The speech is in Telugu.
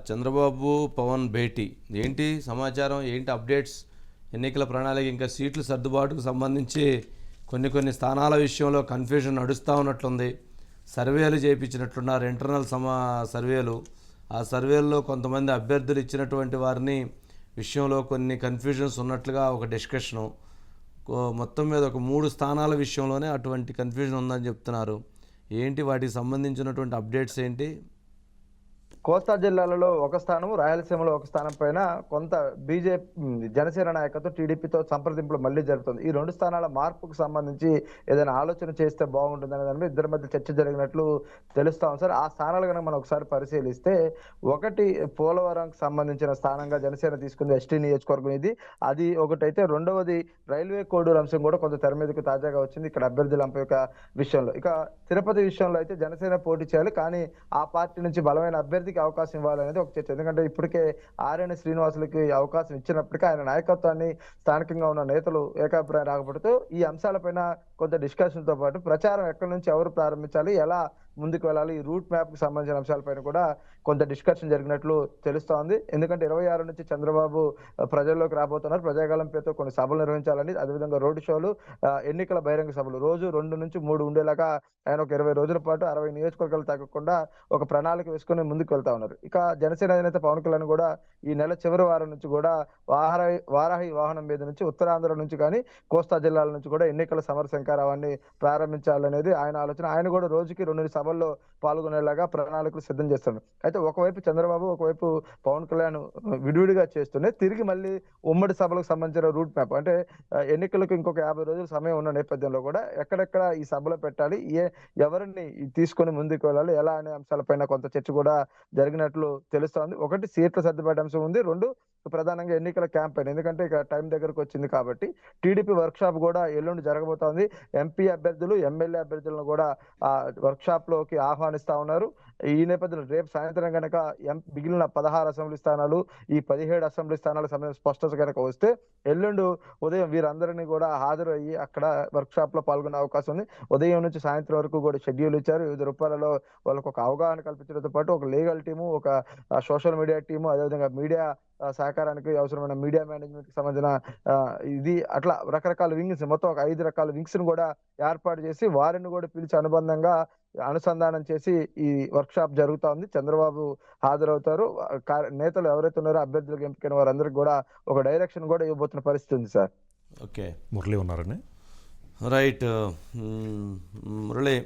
చంద్రబాబు పవన్ భేటీ ఏంటి సమాచారం, ఏంటి అప్డేట్స్? ఎన్నికల ప్రణాళిక, ఇంకా సీట్ల సర్దుబాటుకు సంబంధించి కొన్ని స్థానాల విషయంలో కన్ఫ్యూజన్ నడుస్తూ ఉన్నట్లుంది. సర్వేలు చేయించినట్లున్నారు, ఇంటర్నల్ సర్వేలు. ఆ సర్వేల్లో కొంతమంది అభ్యర్థులు ఇచ్చినటువంటి వారిని విషయంలో కొన్ని కన్ఫ్యూజన్స్ ఉన్నట్లుగా ఒక డిస్కషను. మొత్తం మీద ఒక 3 స్థానాల విషయంలోనే అటువంటి కన్ఫ్యూజన్ ఉందని చెప్తున్నారు. ఏంటి వాటికి సంబంధించినటువంటి అప్డేట్స్ ఏంటి? కోస్తా జిల్లాలలో ఒక స్థానం, రాయలసీమలో ఒక స్థానం పైన కొంత జనసేన నాయకత్వం టీడీపీతో సంప్రదింపులు మళ్లీ జరుగుతుంది. ఈ 2 స్థానాల మార్పుకు సంబంధించి ఏదైనా ఆలోచన చేస్తే బాగుంటుందనే దాని మీద ఇద్దరి మధ్య చర్చ జరిగినట్లు తెలుస్తా ఉంది సార్. ఆ స్థానాలు కనుక మనం ఒకసారి పరిశీలిస్తే, ఒకటి పోలవరంకి సంబంధించిన స్థానంగా జనసేన తీసుకుంది ఎస్టీ నియోజకవర్గం ఇది. అది ఒకటైతే, రెండవది రైల్వే కోడూరు అంశం కూడా కొంత తెర మీదకు తాజాగా వచ్చింది ఇక్కడ అభ్యర్థుల ఎంపిక విషయంలో. ఇక తిరుపతి విషయంలో అయితే జనసేన పోటీ చేయాలి, కానీ ఆ పార్టీ నుంచి బలమైన అభ్యర్థికి అవకాశం ఇవ్వాలనేది ఒక చర్చ. ఎందుకంటే ఇప్పటికే ఆర్ఎన్ శ్రీనివాసులకి అవకాశం ఇచ్చినప్పటికీ ఆయన నాయకత్వాన్ని స్థానికంగా ఉన్న నేతలు ఏకాభిప్రాయం రాకపోవడంతో ఈ అంశాలపైన కొంత డిస్కషన్ తో పాటు ప్రచారం ఎక్కడి నుంచి ఎవరు ప్రారంభించాలి, ఎలా ముందుకు వెళ్ళాలి, ఈ రూట్ మ్యాప్ కు సంబంధించిన అంశాలపైన కూడా కొంత డిస్కషన్ జరిగినట్లు తెలుస్తోంది. ఎందుకంటే 26 నుంచి చంద్రబాబు ప్రజల్లోకి రాబోతున్నారు. ప్రజాకాలం పేరుతో కొన్ని సభలు నిర్వహించాలని, అదేవిధంగా రోడ్డు షోలు, ఎన్నికల బహిరంగ సభలు రోజు 2 నుంచి 3 ఉండేలాగా ఆయన ఒక 20 రోజుల పాటు 60 నియోజకవర్గాలు తగ్గకుండా ఒక ప్రణాళిక వేసుకుని ముందుకు వెళ్తా ఉన్నారు. ఇక జనసేన అధినేత పవన్ కళ్యాణ్ కూడా ఈ నెల చివరి వారం నుంచి కూడా వారాహి వాహనం మీద నుంచి ఉత్తరాంధ్ర నుంచి కానీ కోస్తా జిల్లాల నుంచి కూడా ఎన్నికల సమర శంఖారావాన్ని ప్రారంభించాలనేది ఆయన ఆలోచన. ఆయన కూడా రోజుకి 2 సభల్లో పాల్గొనేలాగా ప్రణాళికలు సిద్ధం చేస్తున్నారు. అయితే ఒకవైపు చంద్రబాబు, ఒకవైపు పవన్ కళ్యాణ్ విడివిడిగా చేస్తూనే తిరిగి మళ్ళీ ఉమ్మడి సభలకు సంబంధించిన రూట్ మ్యాప్, అంటే ఎన్నికలకు ఇంకొక 50 రోజుల సమయం ఉన్న నేపథ్యంలో కూడా ఎక్కడెక్కడ ఈ సభలు పెట్టాలి, ఎవరిని తీసుకొని ముందుకు వెళ్ళాలి, ఎలా అనే అంశాలపైన కొంత చర్చ కూడా జరిగినట్లు తెలుస్తోంది. ఒకటి సీట్ల సర్దుబాటు అంశం ఉంది, 2 ప్రధానంగా ఎన్నికల క్యాంపెయిన్. ఎందుకంటే ఇక టైం దగ్గరకు వచ్చింది కాబట్టి టీడీపీ వర్క్ షాప్ కూడా ఎల్లుండి జరగబోతోంది. ఎంపీ అభ్యర్థులు, ఎమ్మెల్యే అభ్యర్థులను కూడా ఆ వర్క్ షాప్ లోకి ఆహ్వానిస్తా ఉన్నారు. ఈ నేపథ్యంలో రేపు సాయంత్రం కనుక మిగిలిన 16 అసెంబ్లీ స్థానాలు, ఈ 17 అసెంబ్లీ స్థానాల సమయం స్పష్టత కనుక వస్తే ఎల్లుండి ఉదయం వీరందరినీ కూడా హాజరు అయ్యి అక్కడ వర్క్ షాప్ లో పాల్గొనే అవకాశం ఉంది. ఉదయం నుంచి సాయంత్రం వరకు కూడా షెడ్యూల్ ఇచ్చారు. వివిధ రూపాలలో వాళ్ళకు ఒక అవగాహన కల్పించడంతో పాటు ఒక లీగల్ టీము, ఒక సోషల్ మీడియా టీము, అదేవిధంగా మీడియా సహకారానికి అవసరమైన మీడియా మేనేజ్మెంట్ కి సంబంధించిన ఇది అట్లా రకరకాల వింగ్స్, మొత్తం ఒక 5 రకాల వింగ్స్ ను కూడా ఏర్పాటు చేసి వారిని కూడా పిలిచి అనుసంధానం చేసి ఈ వర్క్ షాప్ జరుగుతా ఉంది. చంద్రబాబు హాజరవుతారు. నేతలు ఎవరైతే ఉన్నారో అభ్యర్థులకు ఎంపికైన వారందరికీ కూడా ఒక డైరెక్షన్ కూడా ఇవ్వబోతున్న పరిస్థితి ఉంది సార్. ఓకే, మురళి ఉన్నారని. రైట్. మురళి,